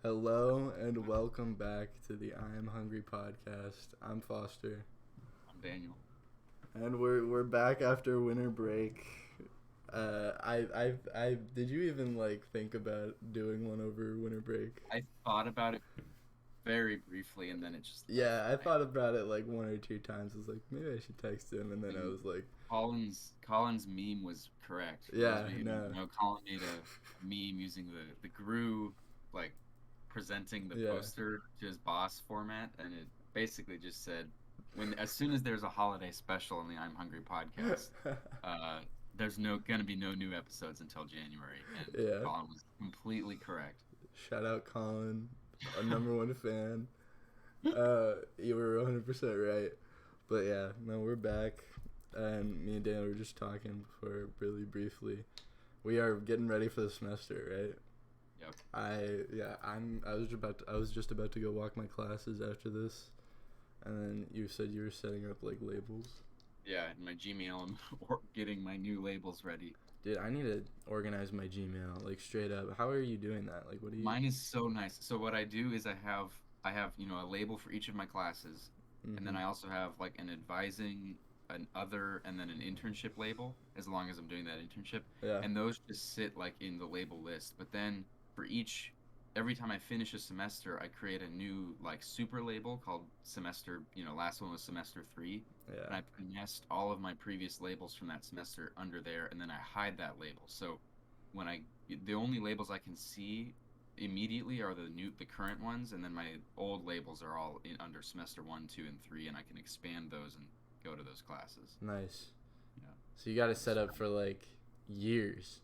Hello and welcome back to the I Am Hungry podcast. I'm Foster, I'm Daniel. and we're back after winter break. I did you even think about doing one over winter break? I thought about it very briefly, and then it just left Yeah, I my. thought about it like one or two times. I was like, maybe I should text him, and then I And was like, Colin's meme was correct. yeah, no, Colin made a meme using the Gru, like presenting the yeah, poster to his boss format, and it basically just said, as soon as there's a holiday special on the I'm Hungry podcast, uh, there's gonna be no new episodes until January, and yeah. Colin was completely correct. Shout out Colin, our number one fan. You were 100% right. But yeah, no, we're back, and me and Dan were just talking before really briefly. We are getting ready for the semester, right? Yep. I was just about to go walk my classes after this, and then you said you were setting up like labels. Yeah, in my Gmail, I'm getting my new labels ready. Dude, I need to organize my Gmail like straight up. How are you doing that? Like, what do you? Mine is so nice. So what I do is I have a label for each of my classes, and then Mm-hmm. I also have like an advising, an other, and then an internship label as long as I'm doing that internship. Yeah. And those just sit like in the label list. But then for every time I finish a semester, I create a new like super label called semester, last one was semester 3, Yeah. and I nest all of my previous labels from that semester under there, and then I hide that label. So when I the only labels I can see immediately are the current ones, and then my old labels are all under semester 1, 2, and 3, and I can expand those and go to those classes. Nice. Yeah. So you got to set So, up for like years,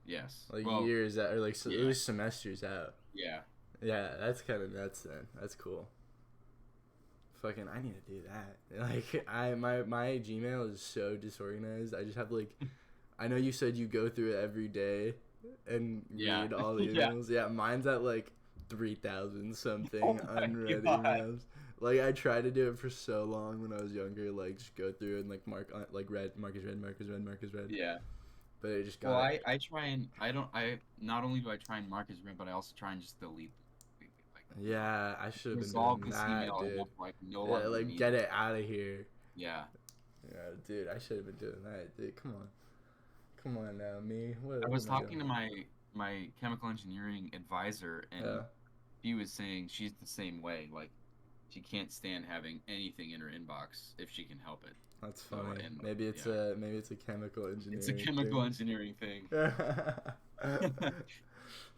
yes. like Well, years out, or like at yeah. least semesters out. Yeah. Yeah, that's kind of nuts. Then that's cool. Fucking, I need to do that. Like, my Gmail is so disorganized. I just have like, I know you said you go through it every day and Yeah. read all the Yeah. emails. Yeah, mine's at like 3,000 Oh something my unread God. emails. Like, I tried to do it for so long when I was younger. Like, just go through and like mark like red, mark is red, mark is red, mark is red. Yeah. But it just Well, got. I try and I don't I not only do I try and mark as red, but I also try and just delete like Yeah, I should have been resolve doing this that, email dude. enough where I can no Yeah, longer like need get it. it out of here. Yeah. Yeah, dude, I should have been doing that, dude. Come on now, me. I What was am I talking to doing? my chemical engineering advisor, and Yeah, she was saying she's the same way. Like, she can't stand having anything in her inbox if she can help it. that's So, funny. and yeah, Maybe it's a chemical it's a engineering chemical thing. engineering thing.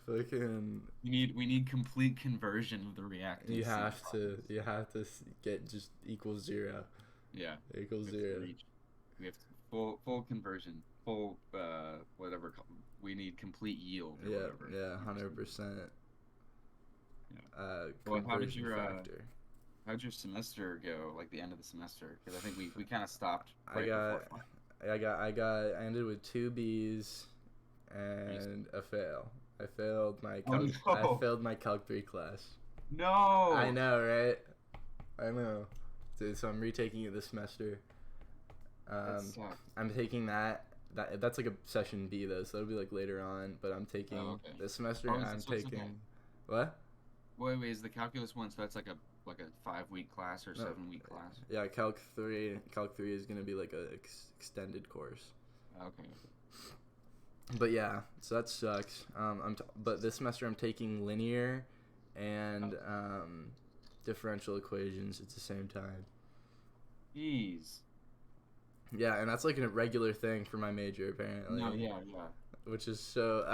Fucking, We need complete conversion of the reactants in the process. you have to get just equals zero, Yeah, equals we have to zero. reach. We have to full conversion, full whatever. We need complete yield or Yeah, whatever. yeah, 100%. 100%. Yeah. Well, Conversion factor. how'd your semester go? Like the end of the semester? Because I think we kind of stopped I right before got, final. I ended with two B's and a fail. Oh I no! failed my Calc 3 class. I No! know, right? I know. Dude, so I'm retaking it this semester. That Um, sucks. I'm taking that's like a session B though, so that'll be like later on. But I'm Oh, taking okay. this semester. Oh, I'm so it's okay. taking what? Wait, is the calculus one? So that's like a 5-week class or No, 7-week class? yeah, Calc 3. Calc 3 is gonna be like a extended course. Okay. But yeah, so that sucks. But this semester I'm taking linear and differential equations at the same time. Jeez. Yeah, and that's like a regular thing for my major apparently. No, yeah, yeah. Which is so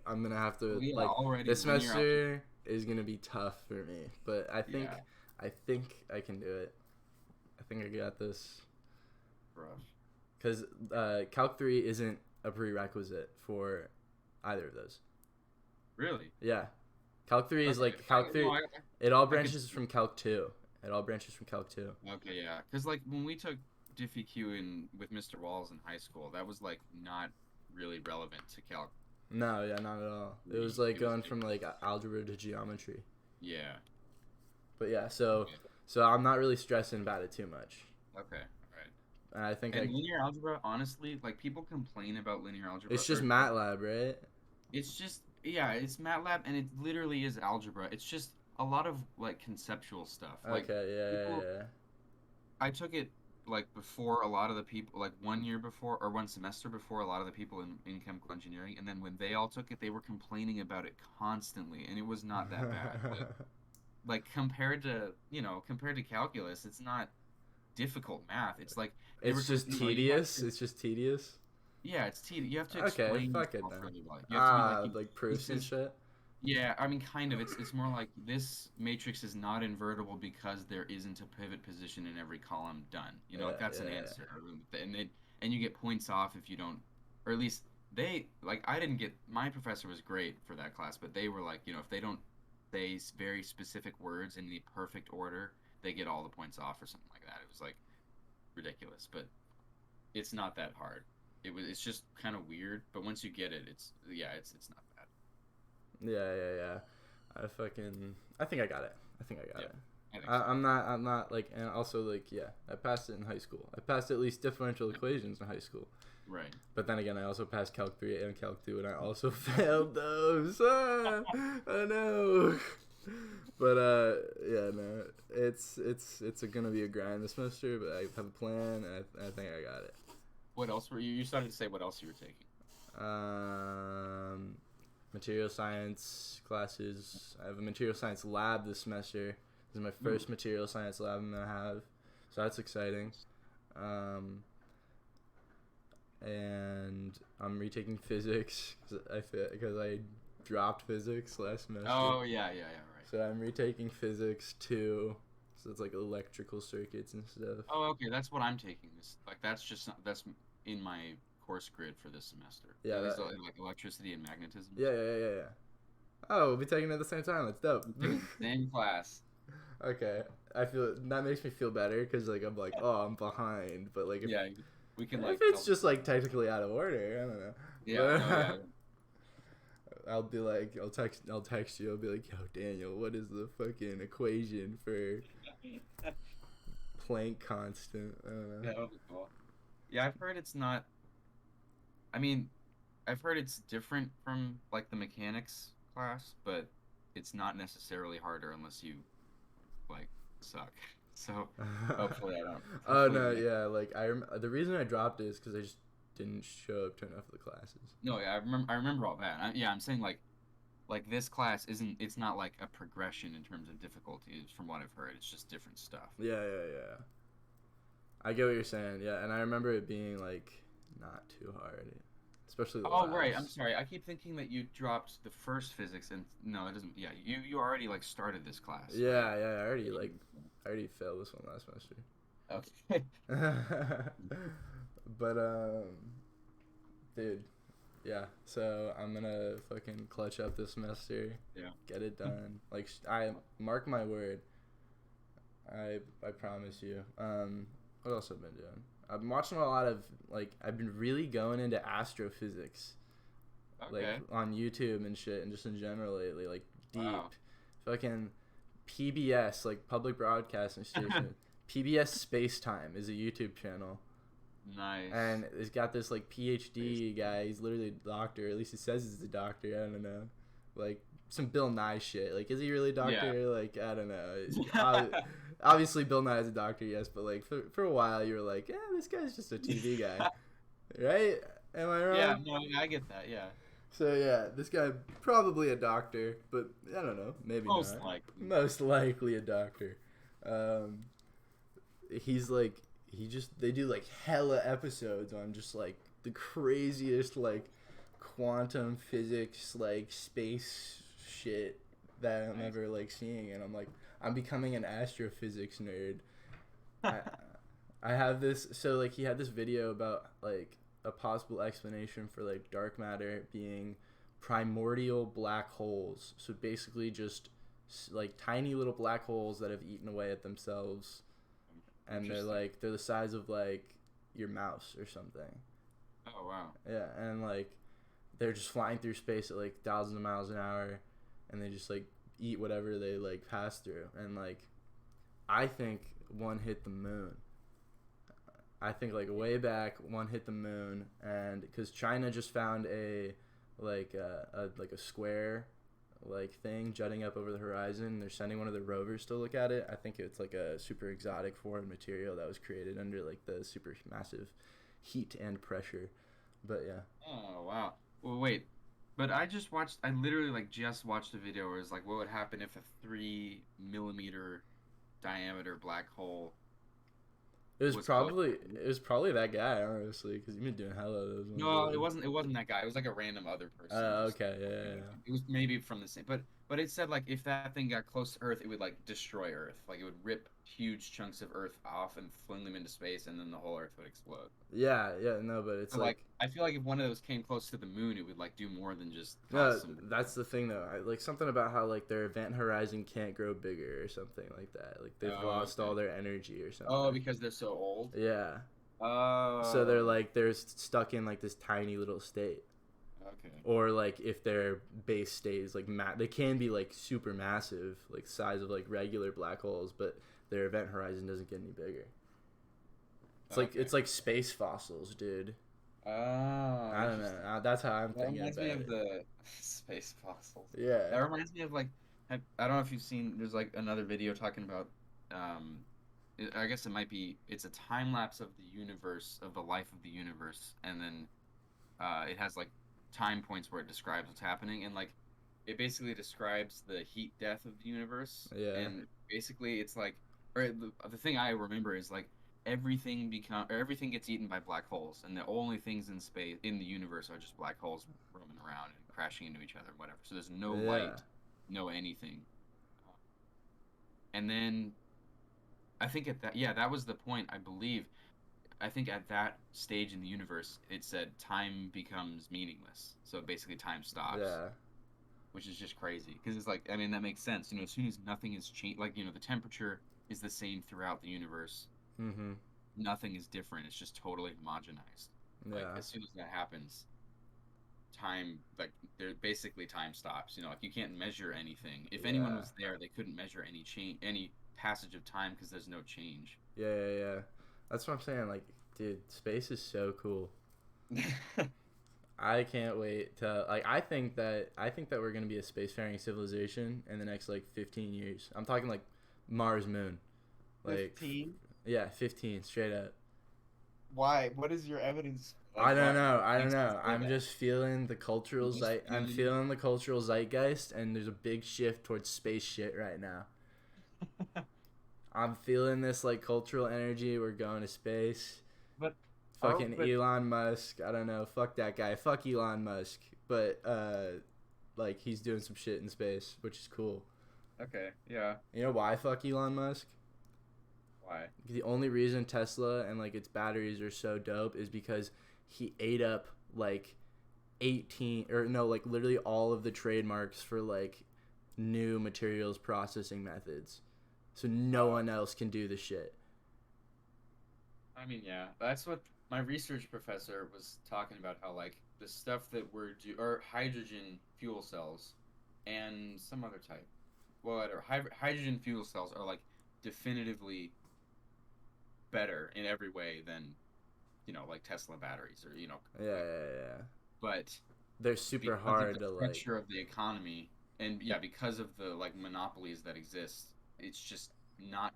I'm gonna have to Well, yeah, like already this linear algebra. semester is gonna be tough for me, but Yeah, I think I can do it. I think I got this rough. because Calc 3 isn't a prerequisite for either of those. Really? Yeah, Calc 3 is Okay. like Calc 3. No, It all I could. branches from Calc 2. It all branches from Calc 2. Okay, yeah. Because like when we took DiffyQ in with Mr. Walls in high school, that was like not really relevant to calc. No, yeah, not at all. It 3. was like It was. going from like algebra to geometry. Yeah. But yeah, so Okay. so I'm not really stressing about it too much. Okay. All right. And I think And linear algebra, honestly, like people complain about linear algebra, it's just or MATLAB, right? it's just Yeah, it's MATLAB, and it literally is algebra. It's just a lot of like conceptual stuff. Like Okay, people, yeah, I took it like before a lot of the people, like 1 year before or 1 semester before a lot of the people in chemical engineering, and then when they all took it, they were complaining about it constantly, and it was not that bad. yeah. Like compared to calculus, it's not difficult math. It's like they were, It's just you have tedious. to, It's just tedious. yeah, it's tedious. You have to Okay, explain fuck it yourself then. really well. You have to be like, Ah, like he proofs and says, shit. yeah, I mean, kind of. It's more like this matrix is not invertible because there isn't a pivot position in every column done. Like Yeah, that's an yeah, answer, and you get points off if you don't, or at least they like. I didn't get my professor was great for that class, but they were like, if they don't say very specific words in the perfect order, they get all the points off or something like that. It was like ridiculous, but it's not that hard. It's just kind of weird, but once you get it, it's not bad. yeah, yeah, yeah. I think I got it. I think I got Yeah, it. I think so. I'm not like, and also like, yeah, I passed it in high school. I passed at least differential equations in high school. Right. But then again, I also passed Calc 3 and Calc 2, and I also failed those. I know. But yeah, no, it's gonna be a grind this semester. But I have a plan, and I think I got it. What else were you? You started to say what else you were taking. Um, Material science classes. I have a material science lab this semester. This is my Ooh. first material science lab I'm gonna have, so that's exciting. Um, and I'm retaking physics because I dropped physics last semester. Oh yeah, right. So I'm retaking physics too. So it's like electrical circuits and stuff. Oh, okay, that's what I'm taking. This like that's in my course grid for this semester. Yeah, At least that, like electricity and magnetism. yeah. Oh, we'll be taking it at the same time. That's dope. Taking the same class. Okay, I feel that makes me feel better because like I'm like, oh, I'm behind, but like Yeah, we can if like it's help. just like technically out of order, I don't know. Yeah, no, yeah. I'll be like, I'll text you. I'll be like, yo, Daniel, what is the fucking equation for Planck constant? I don't know. That would be cool. Yeah, I've heard it's not. I mean, I've heard it's different from like the mechanics class, but it's not necessarily harder unless you like suck. So hopefully I don't. Oh Hopefully, no, yeah. Like the reason I dropped it is because I just didn't show up to enough of the classes. no, yeah, I remember all that. Yeah, I'm saying like this class isn't. It's not like a progression in terms of difficulty. From what I've heard, it's just different stuff. Yeah. I get what you're saying. Yeah, and I remember it being like not too hard, especially the Oh right, I'm labs. sorry. I keep thinking that you dropped the first physics, and no, it doesn't. Yeah, you already like started this class. Yeah. I already failed this one last semester. Okay. But dude, yeah. So I'm gonna fucking clutch up this semester. Yeah. Get it done. Like I mark my word. I promise you. What else have I been doing? I've been watching a lot of like I've been really going into astrophysics, like Okay. on YouTube and shit, and just in general lately, like deep. Wow. Fucking PBS, like Public Broadcasting Station. PBS Space Time is a YouTube channel. Nice. And it's got this like PhD guy. He's literally a doctor. At least he says he's a doctor. I don't know. Like some Bill Nye shit. Like, is he really a doctor? Yeah. Like, I don't know. Obviously, Bill Nye is a doctor, yes. But like for a while, you were like, yeah, this guy's just a TV guy, right? Am I wrong? Yeah, no, I get that. Yeah. So yeah, this guy probably a doctor, but I don't know. Maybe Most not. likely. Most likely a doctor. He's like they do like hella episodes on just like the craziest like quantum physics like space shit that I'm Nice. ever like seeing, and I'm like I'm becoming an astrophysics nerd. I, I have this, so like he had this video about like a possible explanation for like dark matter being primordial black holes. So basically just like tiny little black holes that have eaten away at themselves, and Interesting. they're the size of like your mouse or something. Oh wow. Yeah, and like they're just flying through space at like thousands of miles an hour, and they just like eat whatever they like pass through. And like I think one hit the moon. I think like way back one hit the moon, and because China just found a like a square like thing jutting up over the horizon. They're sending one of the rovers to look at it. I think it's like a super exotic foreign material that was created under like the super massive heat and pressure. But yeah. Oh wow. Well, wait. But I literally like just watched a video where it's like, what would happen if a 3 millimeter diameter black hole was close? It was probably that guy, honestly, because you've been doing hella of those ones No, it lately. wasn't. It wasn't that guy. It was like a random other person. Just Okay, yeah, it was maybe from the same. But it said like if that thing got close to Earth, it would like destroy Earth. Like it would rip huge chunks of Earth off and fling them into space, and then the whole Earth would explode. yeah, yeah. No, but it's So like like I feel like if one of those came close to the moon, it would like do more than just no, cause some. that's the thing though. Like something about how like their event horizon can't grow bigger or something like that. Like they've Oh, lost okay. all their energy or Oh, something. because they're so old. Yeah. So Oh, they're stuck in like this tiny little state. okay. Or like if their base stays like they can be like super massive, like size of like regular black holes, but their event horizon doesn't get any bigger. Okay. It's like space fossils, dude. Oh, I don't know. interesting. That's how I'm That thinking reminds me about of it. the space fossils. That Yeah. reminds me of like I don't know if you've seen. There's like another video talking about. Um, I guess it might be. It's a time lapse of the universe, of the life of the universe, and then it has like time points where it describes what's happening, and like it basically describes the heat death of the universe, Yeah. and basically it's like, or the thing I remember is like everything gets eaten by black holes, and the only things in space in the universe are just black holes roaming around and crashing into each other, and whatever. So there's no Yeah. light, no anything, and then I think at that, yeah, that was the point, I believe. I think at that stage in the universe, it said time becomes meaningless. So basically, time stops, Yeah. which is just crazy. Because it's like, I mean, that makes sense. As soon as nothing is changed, like, the temperature is the same throughout the universe. Mhm. Nothing is different. It's just totally homogenized. Like, Yeah. as soon as that happens, time, like, there basically time stops. Like, you can't measure anything. If anyone Yeah. was there, they couldn't measure any passage of time because there's no change. Yeah. Yeah. Yeah. That's what I'm saying. Like, dude, space is so cool. I can't wait to like. I think that we're gonna be a spacefaring civilization in the next like 15 years. I'm talking like Mars, Moon, like 15? yeah, 15 straight up. Why? What is your evidence? I Like, don't what know. I don't makes you know. say I'm that? just feeling the You just I'm feeling feeling the cultural zeitgeist, and there's a big shift towards space shit right now. it. I'm feeling this like cultural energy. We're going to space. But Fucking but Elon Musk. I don't know. Fuck that guy. Fuck Elon Musk. But like he's doing some shit in space, which is cool. okay, yeah. You know why fuck Elon Musk? Why? The only reason Tesla and like its batteries are so dope is because he ate up like 18 or no, like literally all of the trademarks for like new materials processing methods. So no one else can do the shit. I mean, yeah. That's what my research professor was talking about. How like the stuff that we're do or hydrogen fuel cells, and some other type. Well, whatever. Hydrogen fuel cells are like definitively better in every way than like Tesla batteries or Yeah, like. yeah, yeah. But They're super because of hard the to like. structure of the economy and yeah, because of the like monopolies that exist, it's just not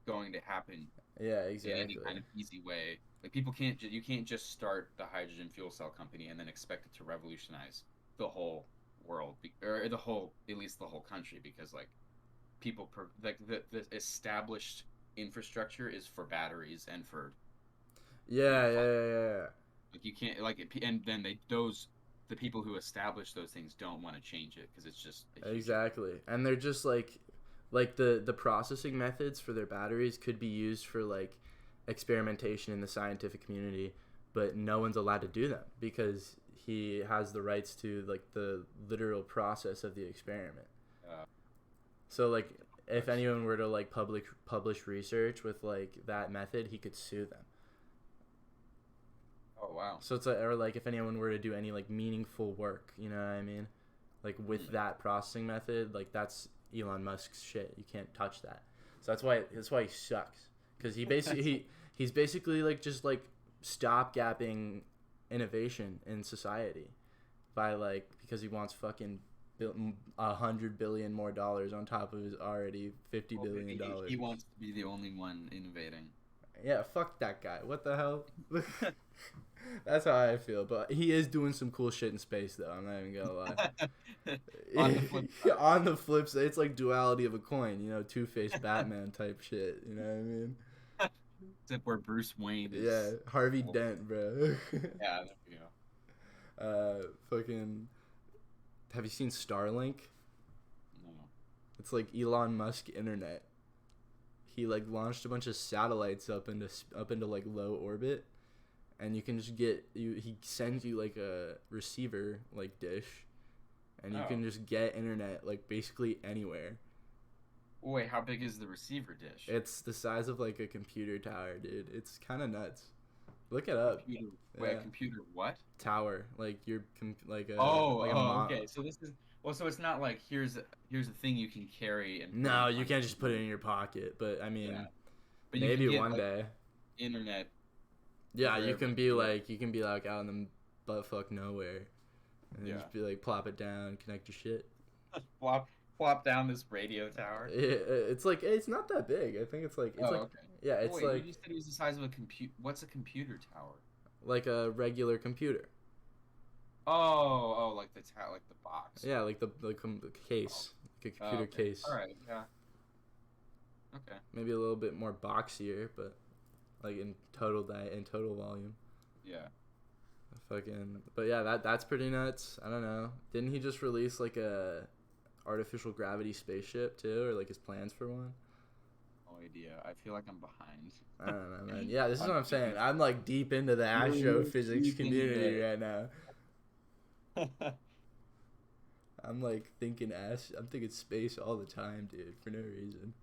going to happen Yeah, in any exactly. kind of easy way. Like people can't you can't just start the hydrogen fuel cell company and then expect it to revolutionize the whole world or the whole, at least the whole country, because like like the established infrastructure is for batteries and for Yeah, yeah, fun. yeah, yeah. Like you can't like and then the people who establish those things don't want to change it because it's just a huge. Exactly. And they're just like the processing methods for their batteries could be used for like experimentation in the scientific community, but no one's allowed to do them because he has the rights to like the literal process of the experiment. Uh, So like if anyone were to like publish research with like that method, he could sue them. oh wow. So it's like, or like if anyone were to do any like meaningful work, you know what I mean? Like with Hmm. that processing method, like that's Elon Musk's shit. You can't touch that. So that's why he sucks. Because he's basically like just like stopgapping innovation in society. by like because he wants fucking $100 billion more on top of his already $50 billion. He wants to be the only one innovating. Yeah, fuck that guy. What the hell? That's how I feel. But he is doing some cool shit in space, though. I'm not even gonna lie. On the flip side. On the flip side, it's like duality of a coin. You know, Two-Face Batman type shit. You know what I mean? Except where Bruce Wayne is. Yeah, Harvey Dent, bro. Yeah, there you go. Fucking. Have you seen Starlink? No. It's like Elon Musk internet. He like launched a bunch of satellites up into like low orbit, and you can just get you. He sends you like a receiver like dish, and you can just get internet like basically anywhere. Wait, how big is the receiver dish? It's the size of like a computer tower, dude. It's kind of nuts. Look it up. Wait, a computer what? Tower, like your like a okay. So this is so it's not like here's a thing you can carry and no, you can't just put it in your pocket. But I mean, but maybe you can get, one like, day. Internet. Yeah, you can be like out in the buttfuck nowhere, and just be like plop it down, connect your shit. Plop down this radio tower. It's like it's not that big. I think it's like okay. Yeah, it's Wait, like you said it was the size of a What's a computer tower? Like a regular computer. Like the box. Yeah, like the case, like a computer case. All right. Yeah. Okay. Maybe a little bit more boxier, but like in total volume. Yeah. But yeah, that's pretty nuts. I don't know. Didn't he just release like a artificial gravity spaceship too, or like his plans for one? No idea. I feel like I'm behind. I don't know, man. Yeah, this is what I'm saying. I'm like deep into the astrophysics community right now. I'm like thinking space all the time, dude, for no reason.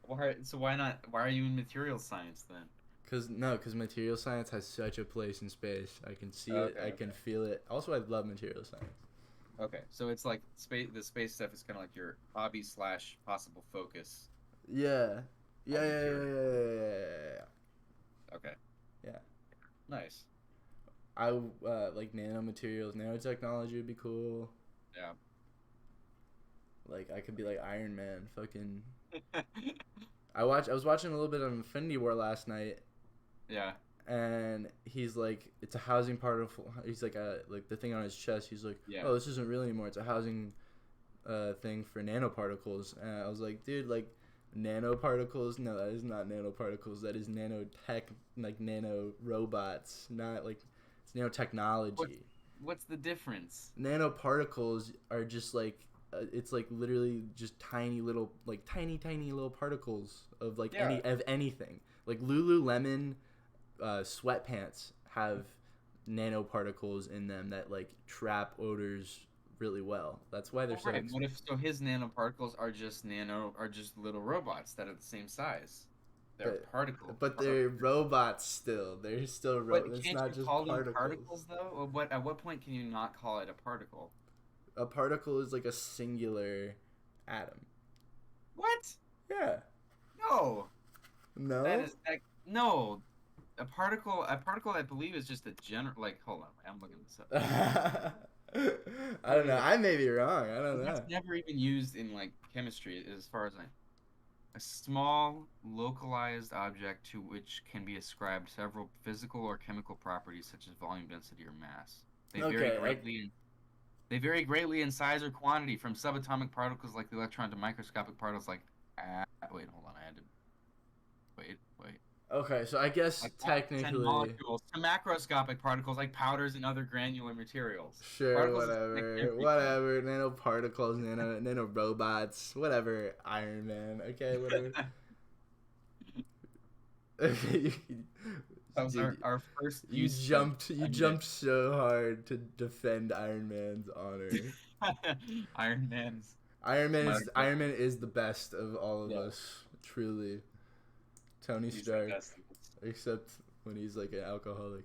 Why not? Why are you in material science then? Because material science has such a place in space. I can see it. I can feel it. Also, I love material science. Okay, so it's like the space stuff is kind of like your hobby / possible focus. Yeah. Yeah. Okay. Yeah. Nice. I like nanomaterials, nanotechnology would be cool. Yeah. Like I could be like Iron Man, fucking. I was watching a little bit of Infinity War last night. Yeah. And he's like, it's a housing particle. He's like the thing on his chest. He's like, oh, this isn't real anymore. It's a housing thing for nanoparticles. And I was like, dude, like nanoparticles? No, that is not nanoparticles. That is nanotech, like nano robots. Not like it's nanotechnology. What's the difference? Nanoparticles are just like it's like literally just tiny little particles of like anything. Like Lululemon sweatpants have nanoparticles in them that like trap odors really well. That's why they're so. Right. What if his nanoparticles are just little robots that are the same size? They're particles. But they're robots still. They're still robots. It's not just particles. Particles though. At what point can you not call it a particle? A particle is like a singular atom. What? Yeah. No. No. No. A particle, I believe, is just a general. Like, hold on, I'm looking this up. I don't know. I may be wrong. I don't know. That's never even used in like chemistry, as far as a small localized object to which can be ascribed several physical or chemical properties such as volume, density, or mass. They vary greatly in size or quantity, from subatomic particles like the electron to microscopic particles like. Wait, hold on. I had to. Wait. Okay, so I guess like technically molecules to macroscopic particles like powders and other granular materials. Sure, particles whatever. Nanoparticles, nano robots, whatever. Iron Man. Okay, whatever. That was our first. You jumped so hard to defend Iron Man's honor. Iron Man is the best of all of us, truly. Tony Stark, except when he's like an alcoholic.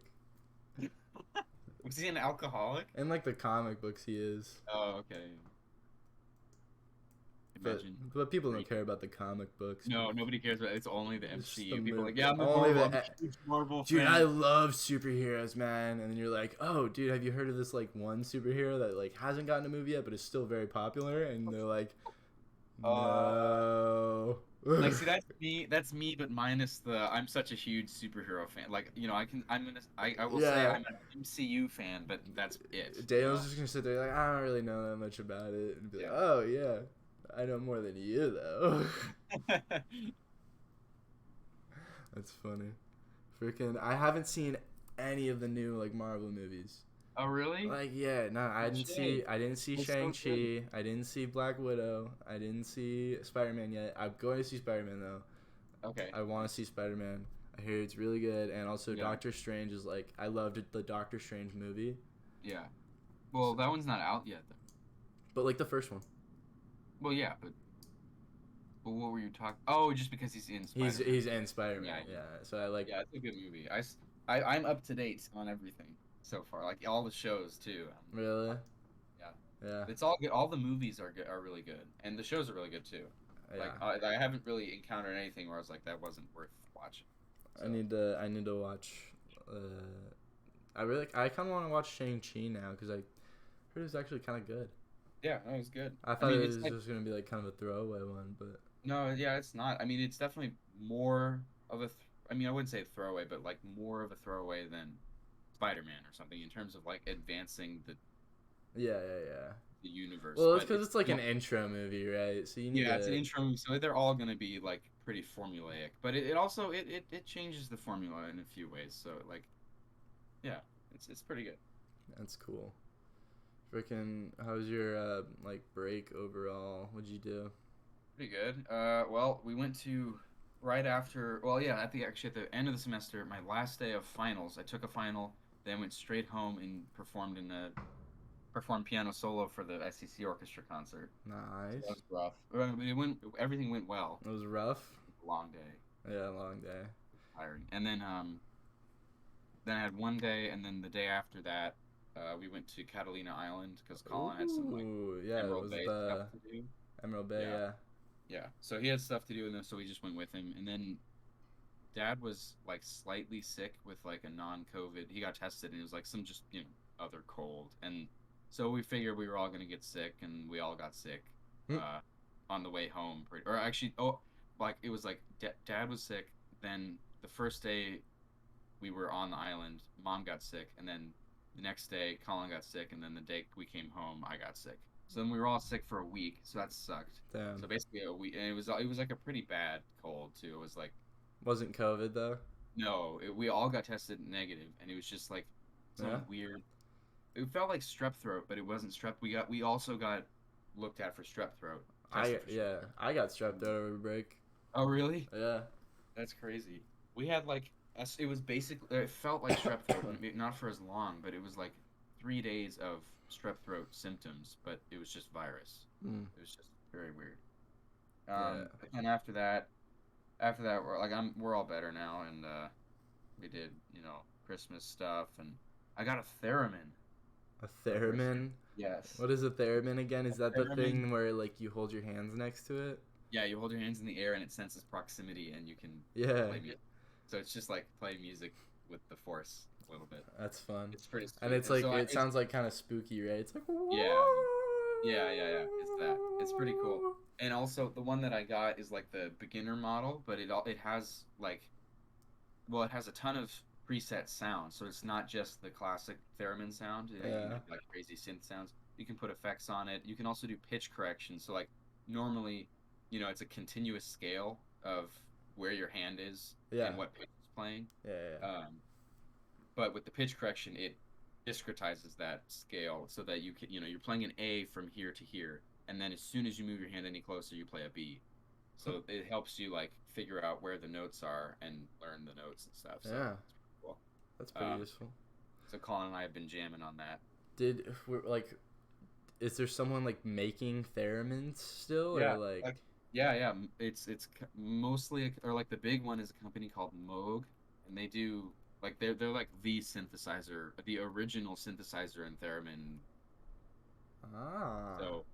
Was he an alcoholic? In like the comic books, he is. Oh, okay. Imagine. but people don't Three. care about the comic books. No, nobody cares about it. It's only the It's just MCU. People are like, movie. yeah, I'm a Only Marvel. I'm the a huge Marvel dude. fan. I love superheroes, man. And then you're like, oh, dude, have you heard of this like one superhero that like hasn't gotten a movie yet, but is still very popular? And they're like, no. Like, see, that's me. That's me, but minus the. I'm such a huge superhero fan. Like, you know, I can. I'm gonna. I will say Yeah. I'm an MCU fan, but that's it. Daniel's just gonna sit there like, I don't really know that much about it, and be like, Yeah. oh yeah, I know more than you though. That's funny. Freaking, I haven't seen any of the new like Marvel movies. Oh, really? Like yeah, no, I didn't see. I didn't see It's so Shang-Chi. I didn't see Black Widow. I didn't see Spider-Man yet. I'm going to see Spider-Man though. Okay. I want to see Spider-Man. I hear it's really good, and also Yeah. Doctor Strange is like I loved the Doctor Strange movie, Yeah. Well, that one's not out yet, though. but like the first one. Well, yeah, but what were you talking? Oh, just because he's in Spider-Man. He's in Spider-Man. Yeah. Yeah. So I like. Yeah, it's a good movie. I'm up to date on everything so far, like all the shows too. Really. Yeah. Yeah. It's all good. All the movies are good, are really good, and the shows are really good too. Yeah. Like I haven't really encountered anything where I was like that wasn't worth watching. So, I need to watch. I kind of want to watch Shang-Chi now because I heard it was actually kind of good. yeah, that was good. I thought mean, it it's was like, just gonna be like kind of a throwaway one, but no, yeah, it's not. I mean, it's definitely more of a. I mean, I wouldn't say throwaway, but like more of a throwaway than Spider-Man or something in terms of like advancing yeah. the universe. Well, it's But because it's like an intro movie, right? So you need yeah, to. it's an intro movie, so they're all gonna be like pretty formulaic. But it also it changes the formula in a few ways. So like, yeah, it's pretty good. That's cool. Freaking, how was your like break overall? What'd you do? Pretty good. Well, we went to right after. Well, yeah, actually at the end of the semester, my last day of finals, I took a final, then went straight home and performed piano solo for the SEC orchestra concert. Nice. That was rough. Everything went well. It was rough. Long day, Yeah, long day. tiring. And then I had one day, and then the day after that, we went to Catalina Island because Colin had some like Ooh, yeah, it Emerald was Bay the stuff to do. Emerald Bay. Yeah. Yeah. Yeah, so he had stuff to do, and then so we just went with him. And then Dad was like slightly sick with like a non-COVID. He got tested, and it was like some just other cold, and so we figured we were all gonna get sick, and we all got sick Hmm. on the way home. Or actually, like it was like Dad was sick. Then the first day we were on the island, Mom got sick, and then the next day Colin got sick, and then the day we came home, I got sick. So then we were all sick for a week, so that sucked. Damn. So basically a week, and it was like a pretty bad cold too. It was like Wasn't COVID though. no, we all got tested negative, and it was just like some Yeah. weird. It felt like strep throat, but it wasn't strep. We also got looked at for strep throat. tested for strep throat. I got strep throat over break. Oh really? Yeah. That's crazy. We had like it was basically it felt like strep throat, not for as long, but it was like 3 days of strep throat symptoms, but it was just virus. Mm. It was just very weird. Yeah. And after that, we're all better now, and we did Christmas stuff, and I got a theremin. A theremin. Yes. What is a theremin again? Is that the Theremin. thing where like you hold your hands next to it? Yeah, you hold your hands in the air, and it senses proximity, and you can Yeah. play music. So it's just like playing music with the force a little bit. That's fun. It's pretty sweet. And it's like so it sounds like kind of spooky, right? It's like Yeah, it's that. It's pretty cool. And also the one that I got is like the beginner model, but it has like, well, it has a ton of preset sounds, so it's not just the classic theremin sound. You can Yeah. do, like crazy synth sounds. You can put effects on it. You can also do pitch correction. So like normally, it's a continuous scale of where your hand is Yeah. and what pitch it's playing. Yeah. But with the pitch correction, it discretizes that scale so that you can, you're playing an A from here to here, and then as soon as you move your hand any closer, you play a B. So it helps you like figure out where the notes are and learn the notes and stuff. So Yeah. it's pretty cool. That's pretty useful. So Colin and I have been jamming on that. Is there someone like making theremins still, Yeah, or like? Yeah. It's mostly or like the big one is a company called Moog, and they do like they're like the synthesizer, the original synthesizer in theremin. Ah. So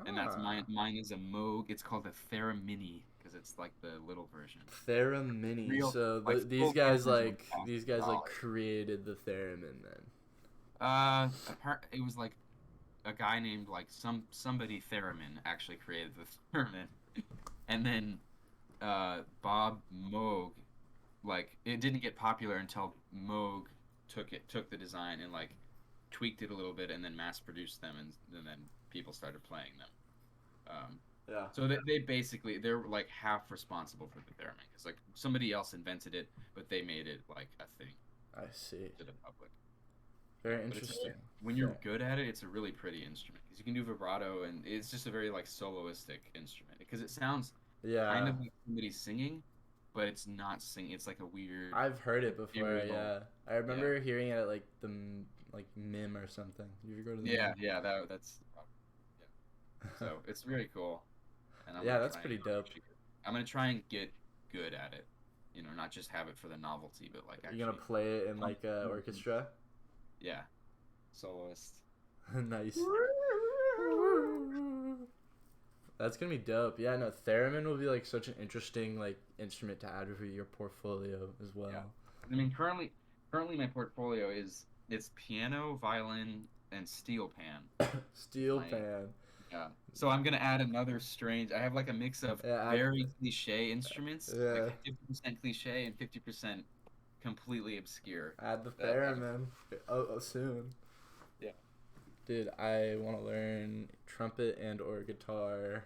and that's mine. Ah. Mine is a Moog. It's called a Theramini because it's like the little version. Theramini. Real So like these full color guys version like of these guys like $1,000. created the theremin then. It was like a guy named like somebody Theremin actually created the Theremin, and then Bob Moog, like it didn't get popular until Moog took the design and like tweaked it a little bit and then mass produced them and then people started playing them. Um, Yeah. so they basically they're like half responsible for the theremin because like somebody else invented it, but they made it like a thing I see. to the public. Very But interesting. when you're Fair. good at it, it's a really pretty instrument because you can do vibrato and it's just a very like soloistic instrument because it sounds kind Yeah. of like somebody singing, but it's not singing. It's like a weird I've heard it before. ethereal. Yeah. I Yeah, remember hearing it at like the like MIM or something. You ever go to the yeah, MIM? yeah. That's yeah. So it's really cool, and I'm Yeah, gonna that's try and pretty dope. I'm gonna try and get good at it. You know, not just have it for the novelty, but like You're gonna actually. play it in Um, like a orchestra? Yeah, soloist. Nice. That's gonna be dope. Yeah, no, theremin will be like such an interesting like instrument to add for your portfolio as well. Yeah. I mean, currently my portfolio is it's piano, violin, and steel pan. Steel Like, pan. yeah. So I'm gonna add another strange. I have like a mix of Yeah, very cliche instruments, yeah. like 50% cliche and 50% completely obscure. Add the That, theremin. Oh, soon. yeah. Dude, I want to learn trumpet and or guitar.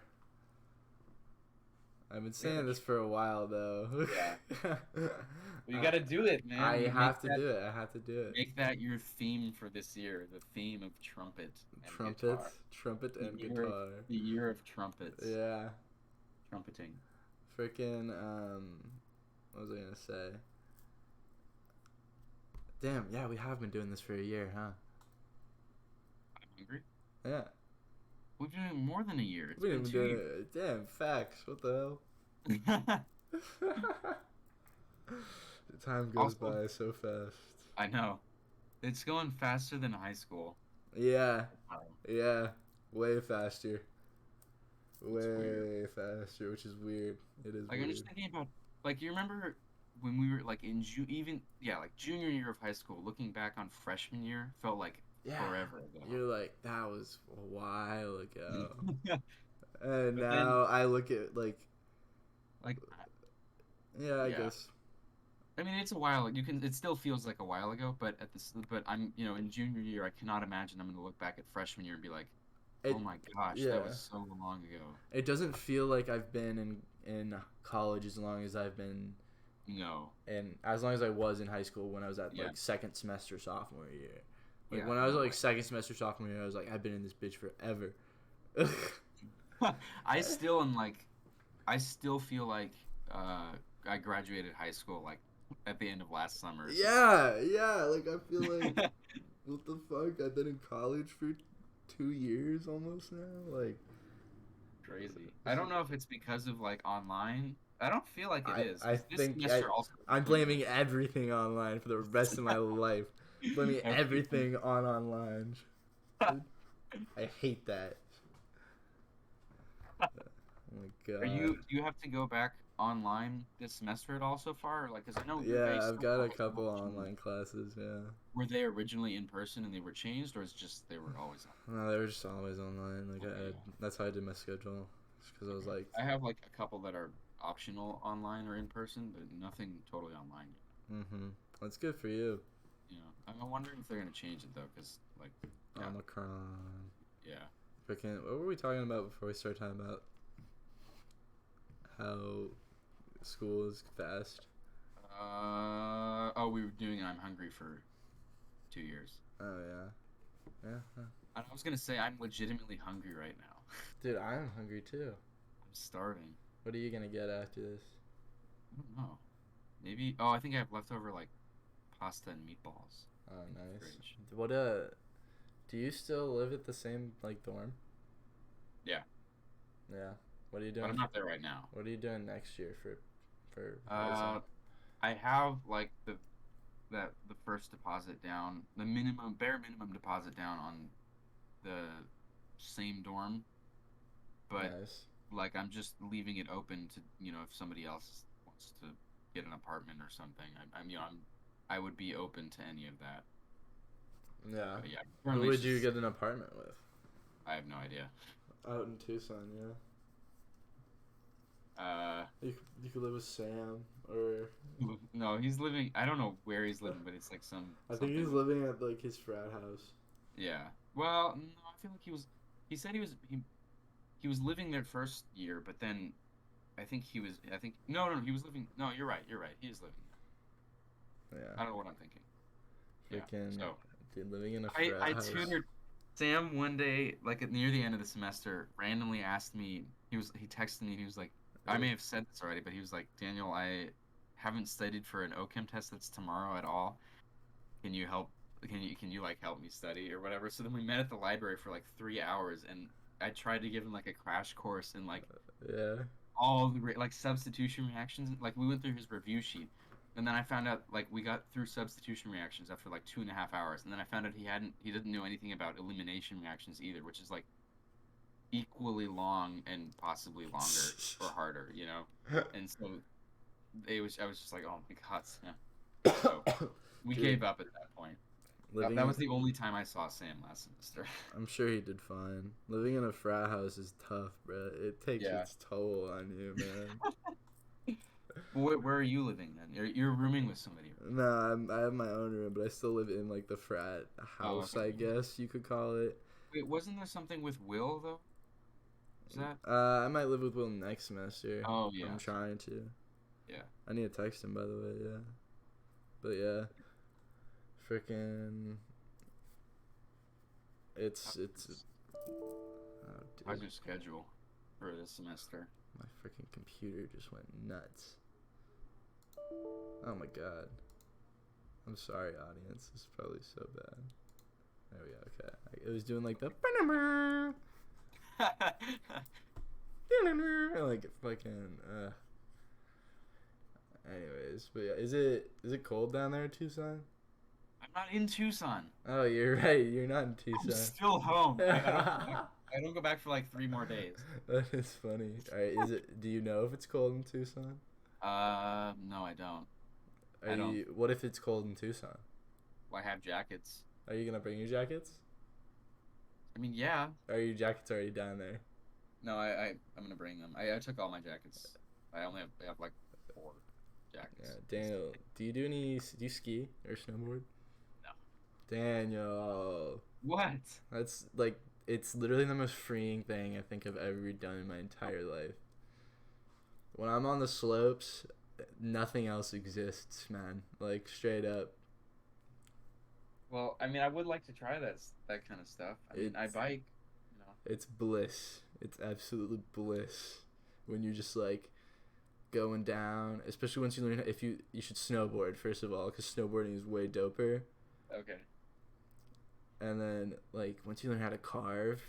I've been saying this for a while though. Yeah. Well, you gotta do it, man. I You have to do it. I have to do it. Make that your theme for this year. The theme of trumpet and Trumpet, guitar. trumpet and The year of- guitar. The year of trumpets. Yeah. Trumpeting. Freaking what was I gonna say? Damn, yeah, we have been doing this for a year, huh? I'm hungry. Yeah. We've been doing more than a year. It's We been didn't 2 do years. it. Damn, facts. What the Also, hell? The time goes by so fast. I know. It's going faster than high school. Yeah, Um, yeah. Way faster. Way weird. faster, which is weird. It is Like I'm weird. just thinking about like you remember when we were like in like junior year of high school, looking back on freshman year felt like Yeah. forever ago. You're like, that was a while ago. Yeah. And But now I look at like, Like yeah, I Yeah. guess. I mean it's a while it still feels like a while ago, but I'm in junior year I cannot imagine I'm gonna look back at freshman year and be like, It, oh my gosh, yeah. that was so long ago. It doesn't feel like I've been in college as long as I've been No. as long as I was in high school when I was at Yeah. like second semester sophomore year. Like Yeah, when I was no like way. second semester sophomore year, I was like, I've been in this bitch forever. I still am like, I still feel like I graduated high school like at the end of last summer. Yeah, yeah. Like I feel like, what the fuck? I've been in college for 2 years almost now. Like Crazy. I don't know if it's because of like online. I don't feel like it is. I 'Cause this think semester also I'm blaming everything online for the rest of my life. Blaming everything on online. I hate that. Oh my god. Do you have to go back online this semester at all so far? Or, like, 'cause I know your Yeah, base I've got a was couple online. online classes. Yeah. Were they originally in person and they were changed, or is just they were always on? No, they were just always online. Like Okay. that's how I did my schedule. Just because I was like, I have like a couple that are optional online or in person, but nothing totally online yet. that's good for you. You know, I'm wondering if they're gonna change it though, 'cause like, yeah, Omicron. yeah. Freaking, what were we talking about before we started talking about how school is fast? Oh, we were doing I'm hungry for 2 years. Oh yeah, yeah. I was gonna say I'm legitimately hungry right now. Dude, I'm hungry too. I'm starving. What are you gonna get after this? I don't know. Maybe. Oh, I think I have leftover like pasta and meatballs. Oh, nice. Fridge. What do you still live at the same like dorm? Yeah. Yeah. What are you But doing? I'm not there right now. What are you doing next year for Uh, I have like the first deposit down, the bare minimum deposit down on the same dorm but Nice. like I'm just leaving it open to if somebody else wants to get an apartment or something. I would be open to any of that. Yeah. But yeah, Who currently would you get an apartment with? I have no idea. Out in Tucson, yeah. Uh, You could live with Sam, or no, he's living. I don't know where he's living, but it's like I think he's living at like his frat house. Yeah. Well, no, I feel like he was. He said he was living there first year, but then I think he was. I think no, he was living. No, you're right. You're right. He is living there. Yeah. I don't know what I'm thinking. Yeah. Freaking So dude, living in a I frat I house. tutored Sam one day, like near the end of the semester, randomly asked me. He texted me. And he was like, I may have said this already, but he was like, Daniel, I haven't studied for an OChem test that's tomorrow at all. Can you help? Can you like help me study or whatever? So then we met at the library for like 3 hours, and I tried to give him like a crash course in like Yeah. all the like substitution reactions. Like we went through his review sheet, and then I found out like we got through substitution reactions after like 2.5 hours, and then I found out he didn't know anything about elimination reactions either, which is like equally long and possibly longer or harder, And so I was just like, oh my god, yeah. So we Dude. gave up at that point. Living That was the only time I saw Sam last semester. I'm sure he did fine. Living in a frat house is tough, bro. It takes Yeah. its toll on you, man. Where are you living then? You're rooming with somebody. No, I have my own room, but I still live in like the frat house, okay. I guess you could call it. Wait, wasn't there something with Will though? Is that? I might live with Will next semester. Oh yeah. I'm trying to. Yeah. I need to text him, by the way. Yeah. But yeah, freaking. It's. Oh, How's dude, your schedule for this semester? my freaking computer just went nuts. Oh my god. I'm sorry, audience. This is probably so bad. There we go. Okay. It was doing like the. Like fucking. Anyways, but yeah, is it cold down there in Tucson? I'm not in Tucson. Oh, you're right. You're not in Tucson. I'm still home. I don't go back for like 3 more days. That is funny. All right, do you know if it's cold in Tucson? No, I don't. I don't. What if it's cold in Tucson? Well, I have jackets. Are you gonna bring your jackets? I mean, yeah. Or are your jackets already down there? No, I'm gonna bring them. I took all my jackets. I have like 4 jackets. Yeah, Daniel, do you ski or snowboard? No. Daniel. What? That's like, it's literally the most freeing thing I think I've ever done in my entire life. When I'm on the slopes, nothing else exists, man. Like, straight up. Well, I mean, I would like to try that kind of stuff. I mean, I bike, It's bliss. It's absolute bliss when you're just like going down, especially once you learn you should snowboard first of all, because snowboarding is way doper. Okay. And then like once you learn how to carve,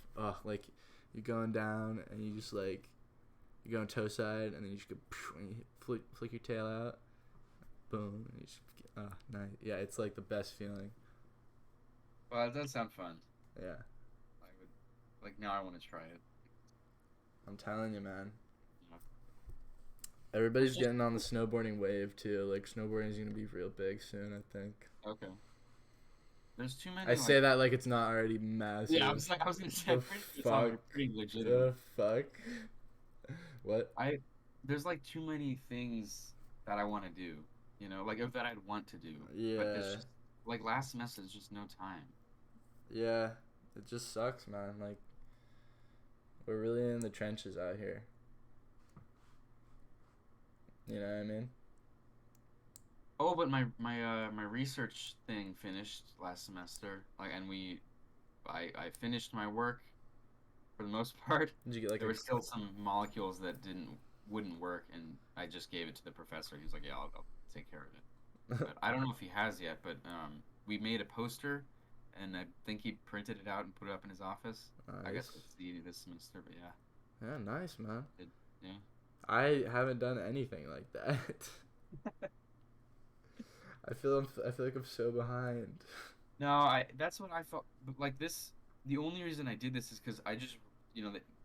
like you're going down and you just like you're going toe side and then you just go and you flick your tail out, boom, and you just nice. Yeah, it's like the best feeling. Well, it does sound fun. Yeah, I would like now. I want to try it. I'm telling you, man. Yeah. Everybody's getting on the snowboarding wave too. Like snowboarding is gonna be real big soon, I think. Okay. There's too many. I say that like it's not already massive. Yeah, I was gonna say The pretty legitimate. The fuck? What? There's like too many things that I want to do. Like that I'd want to do. Yeah. But there's just like last semester, there's just no time. Yeah, it just sucks, man. Like, we're really in the trenches out here. You know what I mean? Oh, but my research thing finished last semester. Like, and I finished my work for the most part. Did you get like there were still some molecules that wouldn't work, and I just gave it to the professor. He was like, "Yeah, I'll take care of it." But I don't know if he has yet, but we made a poster, and I think he printed it out and put it up in his office. Nice. I guess we'll see this semester, but yeah. Yeah, nice, man. Yeah. I haven't done anything like that. I feel like I'm so behind. No, that's what I felt. But like this, the only reason I did this is because I just,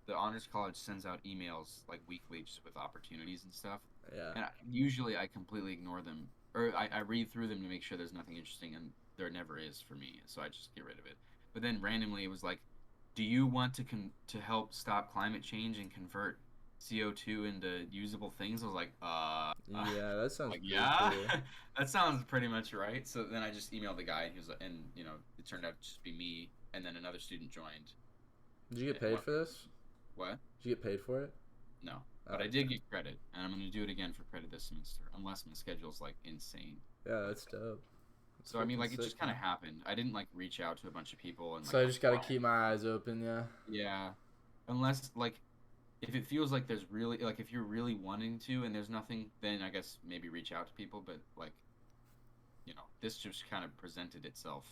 the honors college sends out emails like weekly just with opportunities and stuff. Yeah. And usually I completely ignore them, or I read through them to make sure there's nothing interesting, and there never is for me, so I just get rid of it. But then randomly it was like, do you want to help stop climate change and convert CO2 into usable things? I was like, Yeah, that sounds like, pretty yeah, cool. that sounds pretty much right. So then I just emailed the guy, and he was, and it turned out to just be me, and then another student joined. Did you get paid for this? What? Did you get paid for it? No, Oh, but I did get credit, and I'm going to do it again for credit this semester, unless my schedule's like insane. yeah, that's dope. That's So I mean, fucking like, it sick, just kind of man. happened. I didn't like reach out to a bunch of people and like So I just gotta apply. keep my eyes open, yeah. Yeah, unless like if it feels like there's really like if you're really wanting to and there's nothing, then I guess maybe reach out to people. But like this just kind of presented itself.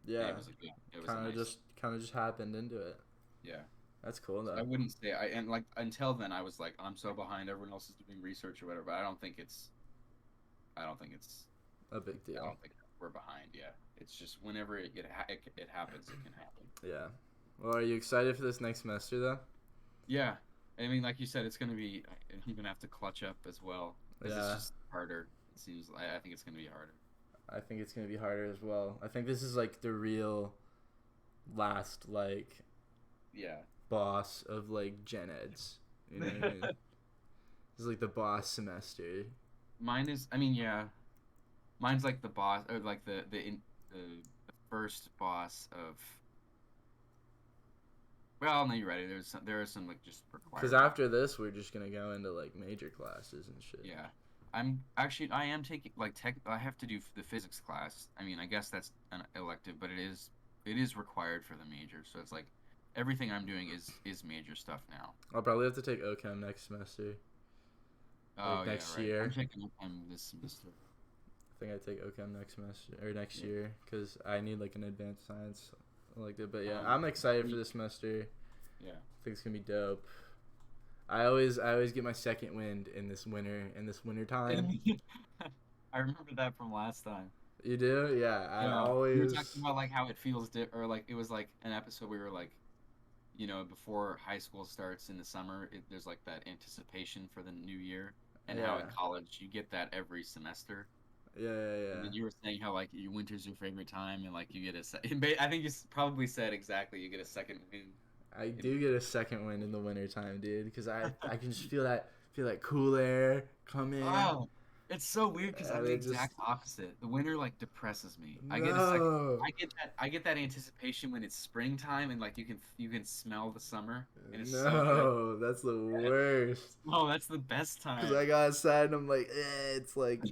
And Yeah, it was a nice. kind of just happened into it. Yeah. That's cool So though. I wouldn't say and like until then I was like I'm so behind. Everyone else is doing research or whatever. But I don't think it's. I don't think it's. A big I deal. don't think we're behind. Yeah. It's just whenever it happens, it can happen. Yeah. Well, are you excited for this next semester though? Yeah, I mean, like you said, it's gonna be. I'm gonna have to clutch up as well because it's Yeah. just harder. It seems. I think it's gonna be harder. I think it's gonna be harder as well. I think this is like the real last like Yeah. boss of like gen eds. You know what I mean? This is like the boss semester. Mine is. I mean, yeah. Mine's like the boss, or like the first boss of. Well, no, you're right. There are some like just Because requirements. after this, we're just gonna go into like major classes and shit. Yeah. I am taking like tech. I have to do the physics class. I mean, I guess that's an elective, but it is required for the major. So it's like everything I'm doing is major stuff now. I'll probably have to take OChem next semester. Oh yeah, next right. year. I'm taking OChem this semester. I think I take OChem next semester or next Yeah. year because I need like an advanced science like that. But yeah, Um, I'm excited for this semester. Yeah. I think it's gonna be dope. I always get my second wind in this winter time. I remember that from last time. You do? Yeah, I We were always. talking about like how it feels, or like it was like an episode we were like, before high school starts in the summer, there's like that anticipation for the new year, and how in Yeah. college you get that every semester. Yeah, yeah, And yeah. then you were saying how like your winter's your favorite time, and like you get I think you probably said exactly you get a second wind. I do get a second wind in the winter time, dude, because I can just feel that cool air come in. Oh, it's so weird because I'm And the it just exact opposite. The winter like depresses me. I get a second. no, I get that anticipation when it's springtime and like you can smell the summer and it's so good. no, that's the worst. Oh, that's the best Cause time. I got outside and I'm like, it's like,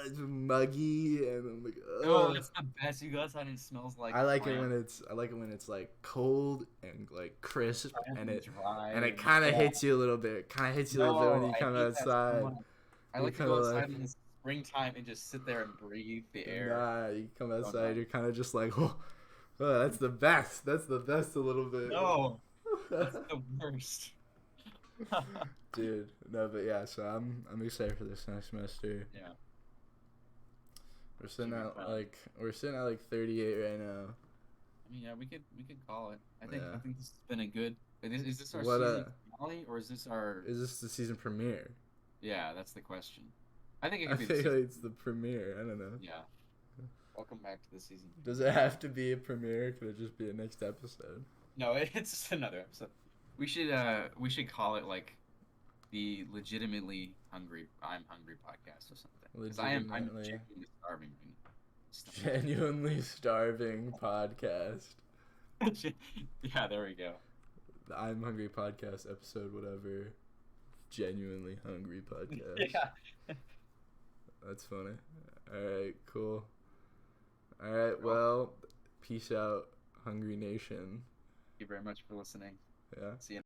it's muggy, and I'm like, Oh, that's the best. You go outside and it smells like I like it plant. when it's like cold and like crisp, and it dry kind of yeah. hits you a little bit. Kind of hits you a little bit when No, you I come hate that so outside. much. I You're like to kind go of outside like, in the springtime and just sit there and breathe the air. nah. You come Oh outside, no. you're kind of just like, oh, that's the best. That's the best a little bit. No, that's the worst. Dude, no, but yeah. So I'm excited for this next semester. Yeah. We're sitting Should be at fun. we're sitting at like 38 right now. I mean, yeah, we could call it. I Yeah. think this has been a good. Is this our What season finale or is this our? is this the season premiere? Yeah, that's the question. I think it I could be the think season. like it's the premiere. I don't know. Yeah. Welcome back to the season. Does it have to be a premiere? Could it just be a next episode? No, it's just another episode. We should call it like the legitimately hungry. I'm hungry podcast or something. Because I'm Legitimately. genuinely starving. Genuinely starving podcast. Yeah, there we go. The I'm Hungry podcast episode, whatever. Genuinely hungry podcast. Yeah. That's funny. Alright, cool. Alright, well, peace out, Hungry Nation. Thank you very much for listening. Yeah. See you.